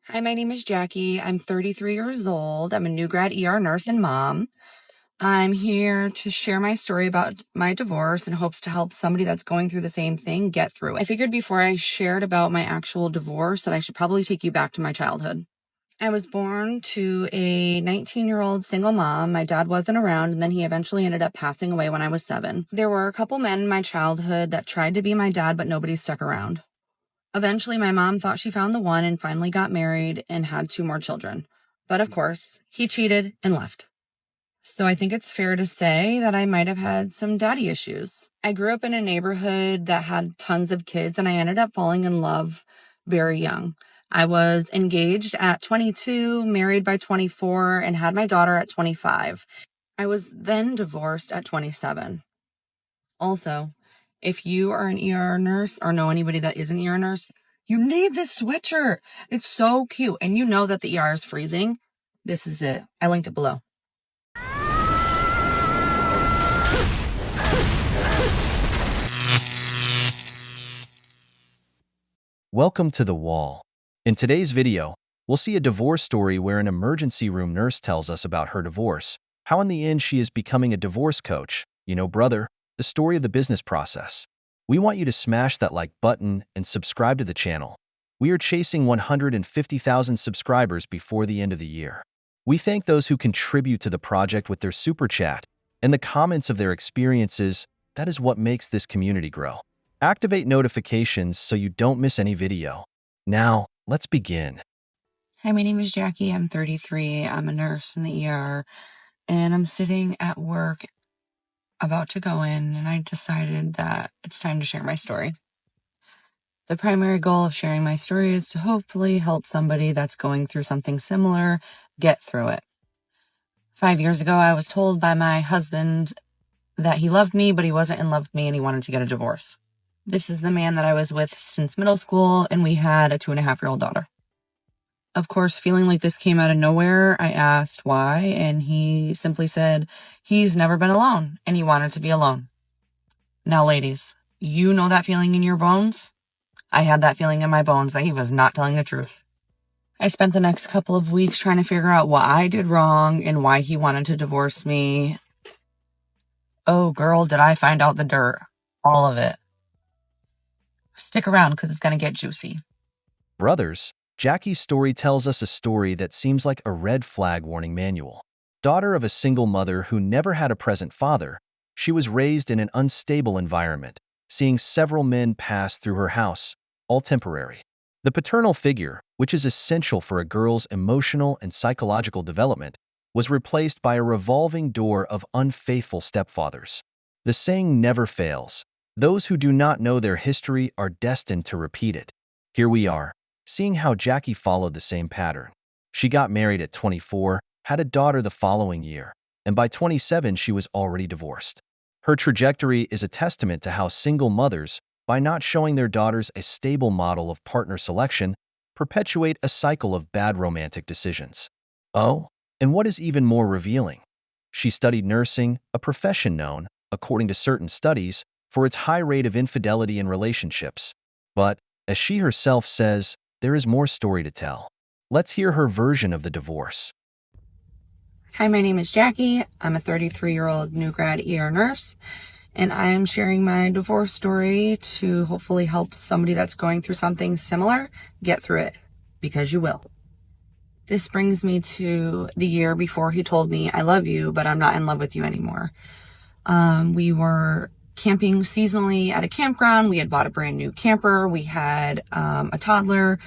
Hi, my name is Jackie. I'm 33 years old. I'm a new grad ER nurse and mom. I'm here to share my story about my divorce in hopes to help somebody that's going through the same thing get through it. I figured before I shared about my actual divorce that I should probably take you back to my childhood. I was born to a 19-year-old single mom. My dad wasn't around, and then he eventually ended up passing away when I was 7. There were a couple men in my childhood that tried to be my dad, but nobody stuck around. Eventually, my mom thought she found the one and finally got married and had 2 more children. But of course, he cheated and left. So I think it's fair to say that I might have had some daddy issues. I grew up in a neighborhood that had tons of kids, and I ended up falling in love very young. I was engaged at 22, married by 24, and had my daughter at 25. I was then divorced at 27. Also, if you are an ER nurse or know anybody that is an ER nurse, you need this sweatshirt. It's so cute. And you know that the ER is freezing. This is it. I linked it below. Welcome to The Wall. In today's video, we'll see a divorce story where an emergency room nurse tells us about her divorce, how in the end she is becoming a divorce coach. You know, brother, the story of the business process. We want you to smash that like button and subscribe to the channel. We are chasing 150,000 subscribers before the end of the year. We thank those who contribute to the project with their super chat and the comments of their experiences. That is what makes this community grow. Activate notifications so you don't miss any video. Now, let's begin. Hi, my name is Jackie. I'm 33. I'm a nurse in the ER, and I'm sitting at work about to go in, and I decided that it's time to share my story. The primary goal of sharing my story is to hopefully help somebody that's going through something similar get through it. 5 years ago, I was told by my husband that he loved me, but he wasn't in love with me and he wanted to get a divorce. This is the man that I was with since middle school, and we had a 2.5-year-old daughter. Of course, feeling like this came out of nowhere, I asked why, and he simply said he's never been alone and he wanted to be alone. Now, ladies, you know that feeling in your bones? I had that feeling in my bones that he was not telling the truth. I spent the next couple of weeks trying to figure out what I did wrong and why he wanted to divorce me. Oh, girl, did I find out the dirt. All of it. Stick around because it's going to get juicy. Brothers, Jackie's story tells us a story that seems like a red flag warning manual. Daughter of a single mother who never had a present father, she was raised in an unstable environment, seeing several men pass through her house, all temporary. The paternal figure, which is essential for a girl's emotional and psychological development, was replaced by a revolving door of unfaithful stepfathers. The saying never fails. Those who do not know their history are destined to repeat it. Here we are, seeing how Jackie followed the same pattern. She got married at 24, had a daughter the following year, and by 27 she was already divorced. Her trajectory is a testament to how single mothers, by not showing their daughters a stable model of partner selection, perpetuate a cycle of bad romantic decisions. Oh, and what is even more revealing? She studied nursing, a profession known, according to certain studies, for its high rate of infidelity in relationships. But, as she herself says, there is more story to tell. Let's hear her version of the divorce. Hi, my name is Jackie. I'm a 33-year-old new grad ER nurse, and I am sharing my divorce story to hopefully help somebody that's going through something similar get through it, because you will. This brings me to the year before he told me, I love you, but I'm not in love with you anymore. We were camping seasonally at a campground. We had bought a brand new camper. We had a toddler.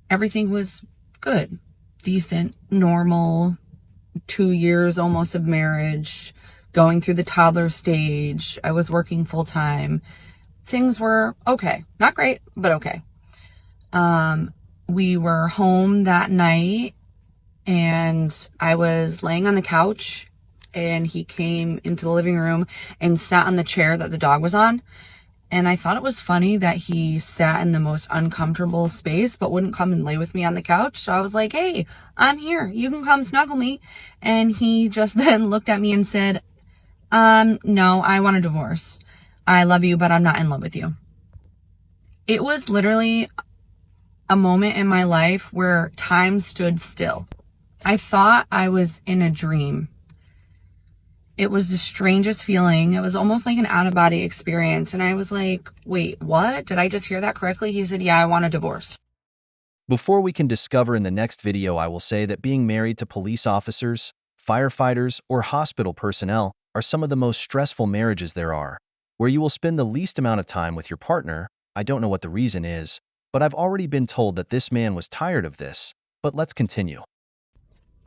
Everything was good, decent, normal. 2 years almost of marriage, going through the toddler stage. I was working full time. Things were okay. Not great, but okay. We were home that night and I was laying on the couch and he came into the living room and sat on the chair that the dog was on. And I thought it was funny that he sat in the most uncomfortable space, but wouldn't come and lay with me on the couch. So I was like, hey, I'm here. You can come snuggle me. And he just then looked at me and said, no, I want a divorce. I love you, but I'm not in love with you. It was literally a moment in my life where time stood still. I thought I was in a dream. It was the strangest feeling. It was almost like an out-of-body experience. And I was like, wait, what? Did I just hear that correctly? He said, yeah, I want a divorce. Before we can discover in the next video, I will say that being married to police officers, firefighters, or hospital personnel are some of the most stressful marriages there are, where you will spend the least amount of time with your partner. I don't know what the reason is, but I've already been told that this man was tired of this. But let's continue.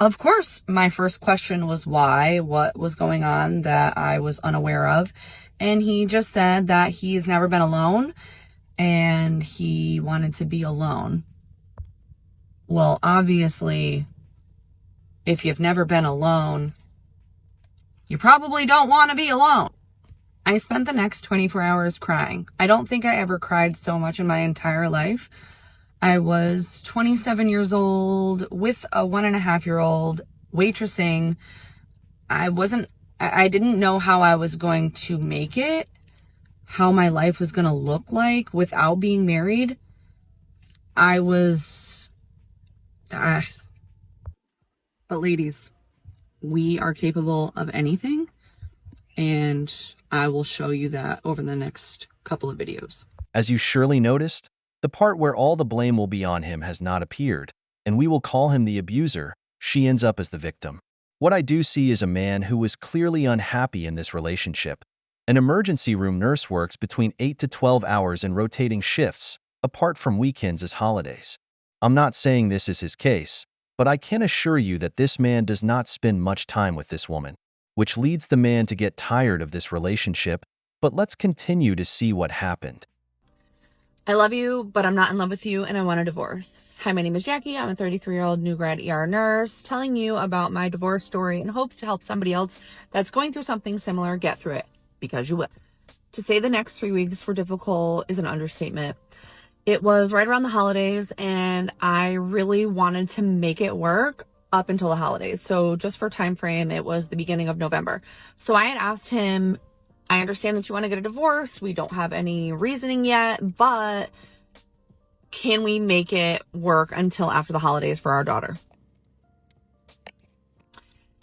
Of course, my first question was why, what was going on that I was unaware of. And he just said that he's never been alone and he wanted to be alone. Well, obviously, if you've never been alone, you probably don't want to be alone. I spent the next 24 hours crying. I don't think I ever cried so much in my entire life. I was 27 years old with a 1.5-year-old waitressing. I didn't know how I was going to make it, how my life was going to look like without being married. But ladies, we are capable of anything, and I will show you that over the next couple of videos. As you surely noticed, the part where all the blame will be on him has not appeared, and we will call him the abuser. She ends up as the victim. What I do see is a man who was clearly unhappy in this relationship. An emergency room nurse works between 8 to 12 hours in rotating shifts, apart from weekends as holidays. I'm not saying this is his case, but I can assure you that this man does not spend much time with this woman, which leads the man to get tired of this relationship. But let's continue to see what happened. I love you, but I'm not in love with you, and I want a divorce. Hi, my name is Jackie. I'm a 33-year-old new grad ER nurse telling you about my divorce story in hopes to help somebody else that's going through something similar get through it, because you will. To say the next 3 weeks were difficult is an understatement. It was right around the holidays, and I really wanted to make it work up until the holidays. So just for time frame, it was the beginning of November. So I had asked him, I understand that you want to get a divorce. We don't have any reasoning yet, but can we make it work until after the holidays for our daughter?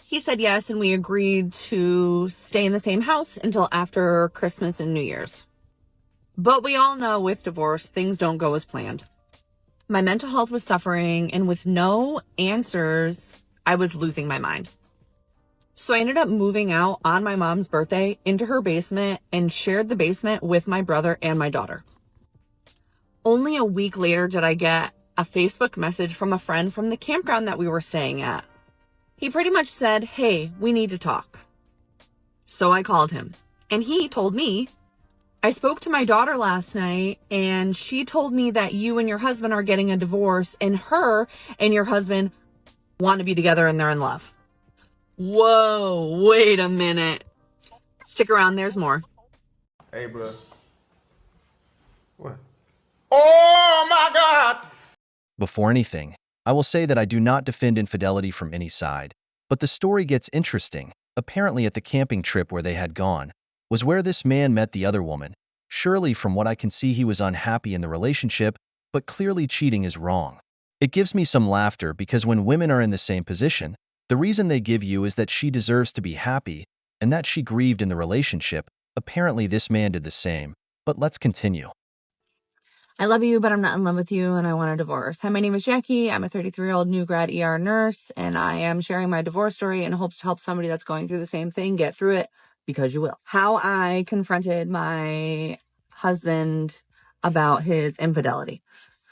He said yes, and we agreed to stay in the same house until after Christmas and New Year's. But we all know with divorce, things don't go as planned. My mental health was suffering, and with no answers, I was losing my mind. So I ended up moving out on my mom's birthday into her basement and shared the basement with my brother and my daughter. Only a week later did I get a Facebook message from a friend from the campground that we were staying at. He pretty much said, hey, we need to talk. So I called him, and he told me, I spoke to my daughter last night, and she told me that you and your husband are getting a divorce, and her and your husband want to be together and they're in love. Whoa, wait a minute. Stick around, there's more. Hey, bro. What? Oh, my God! Before anything, I will say that I do not defend infidelity from any side, but the story gets interesting. Apparently at the camping trip where they had gone was where this man met the other woman. Surely from what I can see he was unhappy in the relationship, but clearly cheating is wrong. It gives me some laughter because when women are in the same position, the reason they give you is that she deserves to be happy and that she grieved in the relationship. Apparently this man did the same, but let's continue. I love you, but I'm not in love with you, and I want a divorce. Hi, my name is Jackie. I'm a 33-year-old new grad ER nurse, and I am sharing my divorce story in hopes to help somebody that's going through the same thing get through it, because you will. How I confronted my husband about his infidelity.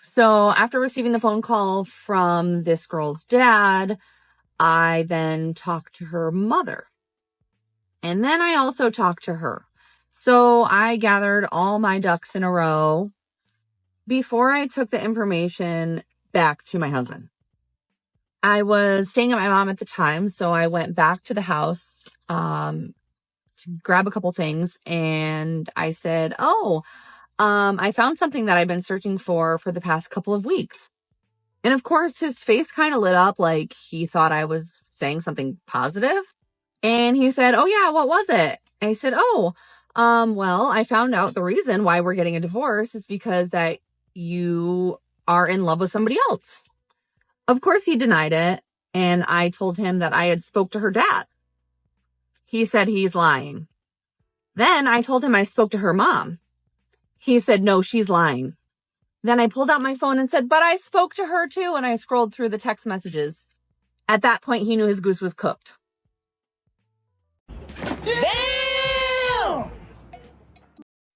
So after receiving the phone call from this girl's dad, I then talked to her mother. And then I also talked to her. So I gathered all my ducks in a row before I took the information back to my husband. I was staying at my mom at the time, so I went back to the house to grab a couple things, and I said, I found something that I've been searching for the past couple of weeks. And of course, his face kind of lit up like he thought I was saying something positive. And he said, oh yeah, what was it? And I said, well, I found out the reason why we're getting a divorce is because that you are in love with somebody else. Of course, he denied it, and I told him that I had spoke to her dad. He said he's lying. Then I told him I spoke to her mom. He said, no, she's lying. Then I pulled out my phone and said, but I spoke to her too, and I scrolled through the text messages. At that point, he knew his goose was cooked. Damn!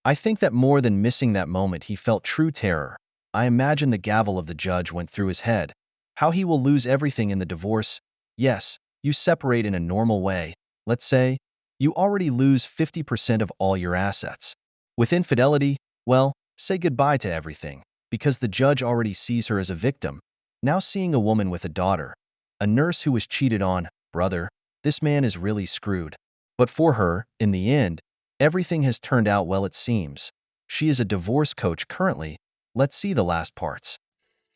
I think that more than missing that moment, he felt true terror. I imagine the gavel of the judge went through his head. How he will lose everything in the divorce. Yes, you separate in a normal way. Let's say you already lose 50% of all your assets. With infidelity, well, say goodbye to everything, because the judge already sees her as a victim. Now seeing a woman with a daughter, a nurse who was cheated on, brother, this man is really screwed. But for her, in the end, everything has turned out well, it seems. She is a divorce coach currently. Let's see the last parts.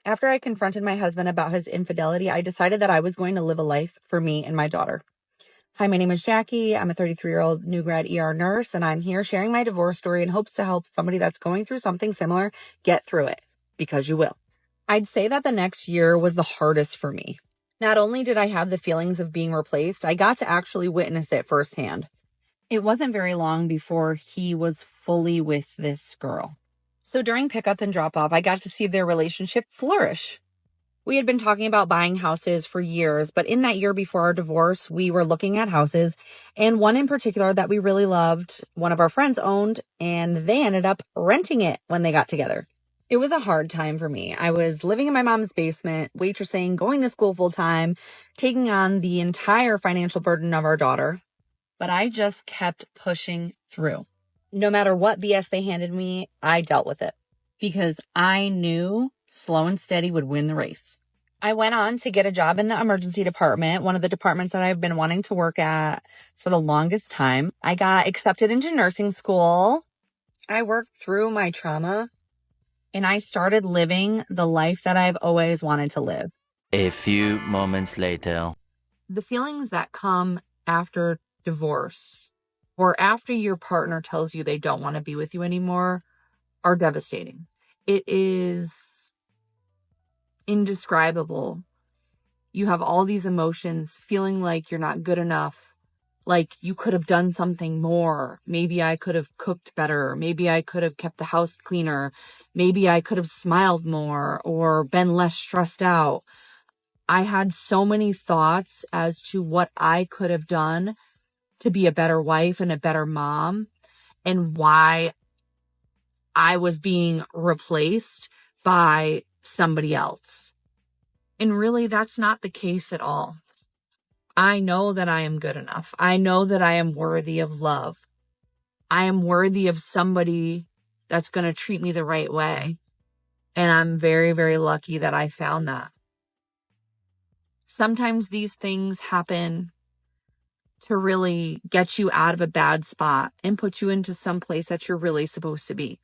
After I confronted my husband about his infidelity, I decided that I was going to live a life for me and my daughter. Hi, my name is Jackie. I'm a 33-year-old new grad ER nurse, and I'm here sharing my divorce story in hopes to help somebody that's going through something similar get through it, because you will. I'd say that the next year was the hardest for me. Not only did I have the feelings of being replaced, I got to actually witness it firsthand. It wasn't very long before he was fully with this girl. So during pickup and drop off, I got to see their relationship flourish. We had been talking about buying houses for years, but in that year before our divorce, we were looking at houses, and one in particular that we really loved, one of our friends owned, and they ended up renting it when they got together. It was a hard time for me. I was living in my mom's basement, waitressing, going to school full time, taking on the entire financial burden of our daughter, but I just kept pushing through. No matter what BS they handed me, I dealt with it because I knew slow and steady would win the race. I went on to get a job in the emergency department, one of the departments that I've been wanting to work at for the longest time. I got accepted into nursing school. I worked through my trauma and I started living the life that I've always wanted to live. A few moments later. The feelings that come after divorce or after your partner tells you they don't want to be with you anymore are devastating. It is indescribable. You have all these emotions, feeling like you're not good enough, like you could have done something more. Maybe I could have cooked better. Maybe I could have kept the house cleaner. Maybe I could have smiled more or been less stressed out. I had so many thoughts as to what I could have done to be a better wife and a better mom, and why I was being replaced by somebody else. And really, that's not the case at all. I know that I am good enough. I know that I am worthy of love. I am worthy of somebody that's going to treat me the right way. And I'm very, very lucky that I found that. Sometimes these things happen to really get you out of a bad spot and put you into some place that you're really supposed to be.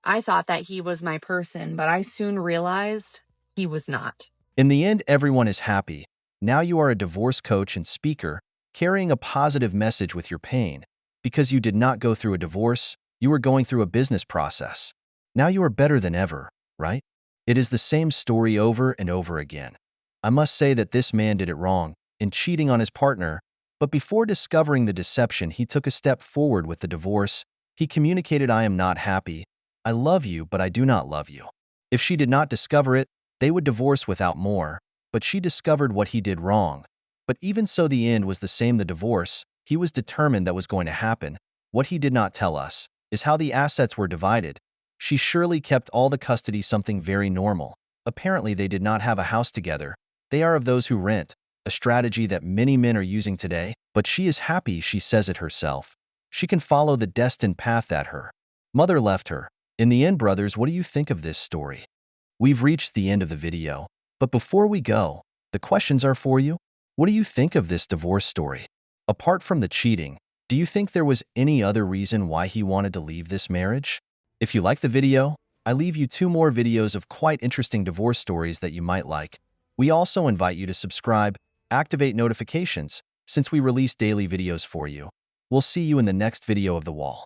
I thought that he was my person, but I soon realized he was not. In the end, everyone is happy. Now you are a divorce coach and speaker, carrying a positive message with your pain. Because you did not go through a divorce, you were going through a business process. Now you are better than ever, right? It is the same story over and over again. I must say that this man did it wrong in cheating on his partner, but before discovering the deception, he took a step forward with the divorce. He communicated, I am not happy. I love you, but I do not love you. If she did not discover it, they would divorce without more, but she discovered what he did wrong. But even so, the end was the same, the divorce. He was determined that was going to happen. What he did not tell us is how the assets were divided. She surely kept all the custody, something very normal. Apparently, they did not have a house together. They are of those who rent, a strategy that many men are using today, but she is happy, she says it herself. She can follow the destined path that her mother left her. In the end, brothers, what do you think of this story? We've reached the end of the video, but before we go, the questions are for you. What do you think of this divorce story? Apart from the cheating, do you think there was any other reason why he wanted to leave this marriage? If you like the video, I leave you 2 more videos of quite interesting divorce stories that you might like. We also invite you to subscribe, activate notifications, since we release daily videos for you. We'll see you in the next video of The Wall.